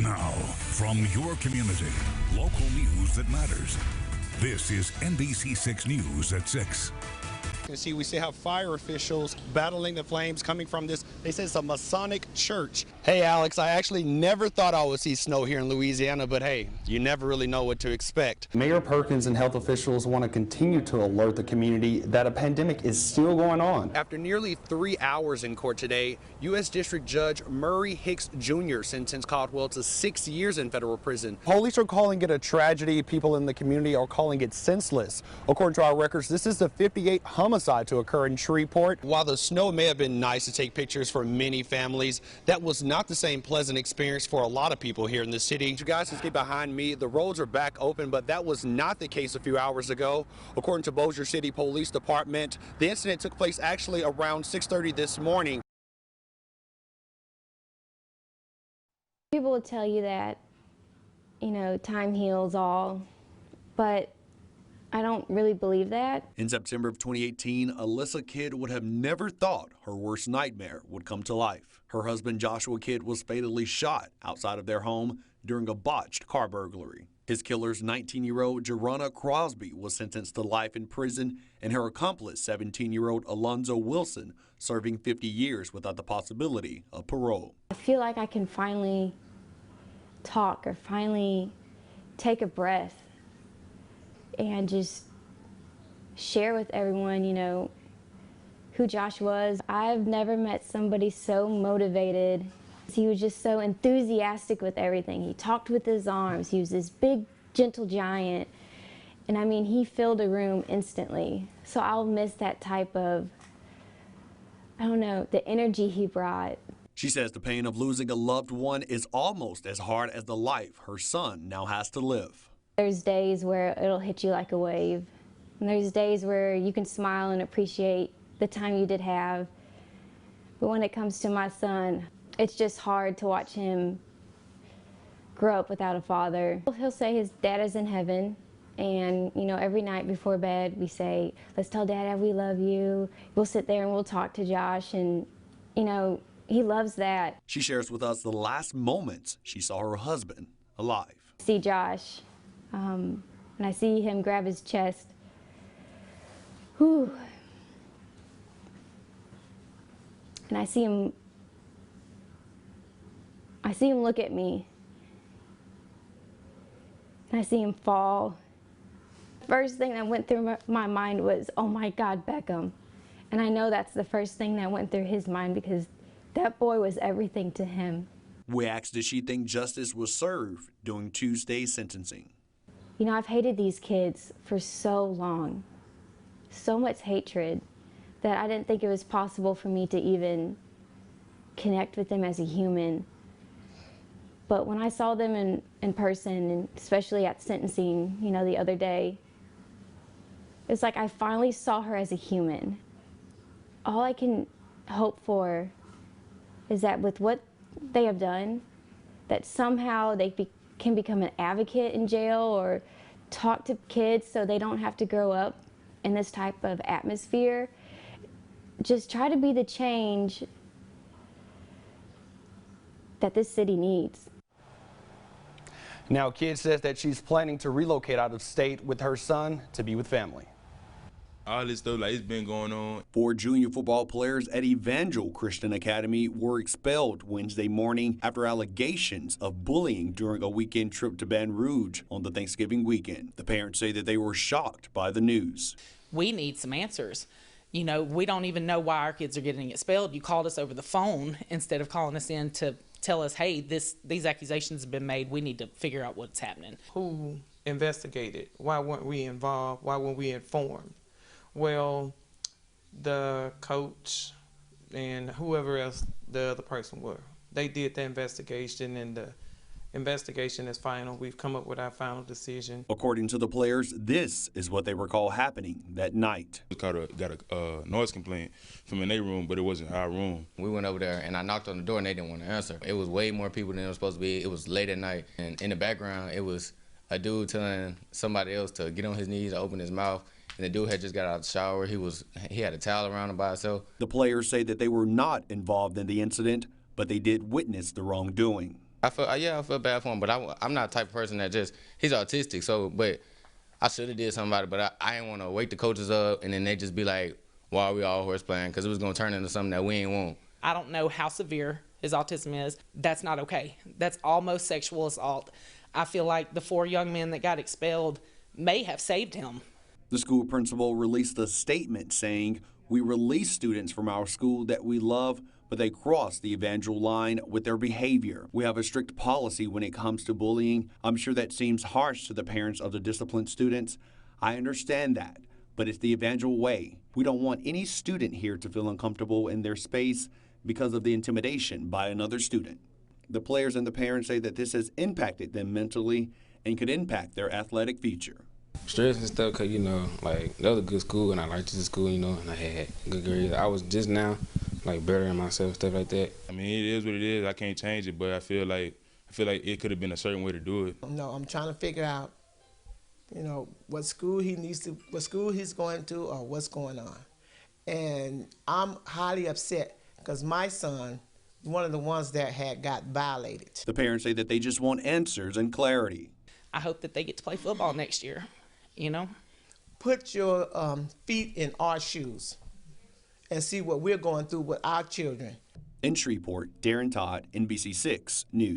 Now, from your community, local news that matters. This is NBC6 News at 6. You see, we have fire officials battling the flames coming from this. They say it's a Masonic church. Hey, Alex, I actually never thought I would see snow here in Louisiana, but hey, you never really know what to expect. Mayor Perkins and health officials want to continue to alert the community that a pandemic is still going on. After nearly 3 hours in court today, U.S. District Judge Murray Hicks Jr. sentenced Caldwell to 6 years in federal prison. Police are calling it a tragedy. People in the community are calling it senseless. According to our records, this is the 58th homicide to occur in Shreveport. While the snow may have been nice to take pictures for many families, that was not the same pleasant experience for a lot of people here in the city. You guys can see behind me, the roads are back open, but that was not the case a few hours ago. According to Bossier City Police Department, the incident took place actually around 6:30 this morning. People will tell you that, time heals all, but I don't really believe that. In September of 2018, Alyssa Kidd would have never thought her worst nightmare would come to life. Her husband, Joshua Kidd, was fatally shot outside of their home during a botched car burglary. His killer's 19-year-old Darran Crosby was sentenced to life in prison, and her accomplice, 17-year-old Alonzo Wilson, serving 50 years without the possibility of parole. I feel like I can finally talk or finally take a breath and just share with everyone, who Josh was. I've never met somebody so motivated. He was just so enthusiastic with everything. He talked with his arms. He was this big, gentle giant. And I mean, he filled a room instantly. So I'll miss that type of, the energy he brought. She says the pain of losing a loved one is almost as hard as the life her son now has to live. There's days where it'll hit you like a wave. And there's days where you can smile and appreciate the time you did have. But when it comes to my son, it's just hard to watch him grow up without a father. He'll say his dad is in heaven. And, every night before bed, we say, let's tell Dad we love you. We'll sit there and we'll talk to Josh. And, he loves that. She shares with us the last moments she saw her husband alive. See Josh. And I see him grab his chest. Whew. And I see him look at me. And I see him fall. First thing that went through my mind was, oh my God, Beckham. And I know that's the first thing that went through his mind because that boy was everything to him. We asked if she think justice was served during Tuesday's sentencing. I've hated these kids for so long, so much hatred, that I didn't think it was possible for me to even connect with them as a human. But when I saw them in person, and especially at sentencing, the other day, it's like I finally saw her as a human. All I can hope for is that with what they have done, that somehow they can become an advocate in jail or talk to kids so they don't have to grow up in this type of atmosphere. Just try to be the change that this city needs. Now, Kidd says that she's planning to relocate out of state with her son to be with family. All this stuff, it's been going on. 4 junior football players at Evangel Christian Academy were expelled Wednesday morning after allegations of bullying during a weekend trip to Baton Rouge on the Thanksgiving weekend. The parents say that they were shocked by the news. We need some answers. We don't even know why our kids are getting expelled. You called us over the phone instead of calling us in to tell us, hey, these accusations have been made. We need to figure out what's happening. Who investigated? Why weren't we involved? Why weren't we informed? Well, the coach and whoever else the other person were, they did the investigation, and the investigation is final. We've come up with our final decision. According to the players, this is what they recall happening that night. We got a noise complaint from in their room, but it wasn't our room. We went over there, and I knocked on the door, and they didn't want to answer. It was way more people than it was supposed to be. It was late at night, and in the background, it was a dude telling somebody else to get on his knees, open his mouth. And the dude had just got out of the shower. He had a towel around him by himself. The players say that they were not involved in the incident, but they did witness the wrongdoing. I feel bad for him, but I'm not the type of person that he's autistic, so, but I should have did something about it, but I didn't want to wake the coaches up and then they just be like, why are we all horse playing? Because it was going to turn into something that we ain't want. I don't know how severe his autism is. That's not okay. That's almost sexual assault. I feel like the 4 young men that got expelled may have saved him. The school principal released a statement saying, "We release students from our school that we love, but they cross the evangel line with their behavior. We have a strict policy when it comes to bullying. I'm sure that seems harsh to the parents of the disciplined students. I understand that, but it's the evangel way. We don't want any student here to feel uncomfortable in their space because of the intimidation by another student." The players and the parents say that this has impacted them mentally and could impact their athletic future. Stress and stuff, because, like, that was a good school, and I liked the school, and I had good grades. I was just now, like, bettering myself, stuff like that. I mean, it is what it is. I can't change it, but I feel like it could have been a certain way to do it. No, I'm trying to figure out, what school he's going to or what's going on. And I'm highly upset because my son, one of the ones that had got violated. The parents say that they just want answers and clarity. I hope that they get to play football next year, Put your feet in our shoes and see what we're going through with our children. In Shreveport, Darran Todd, NBC6 News.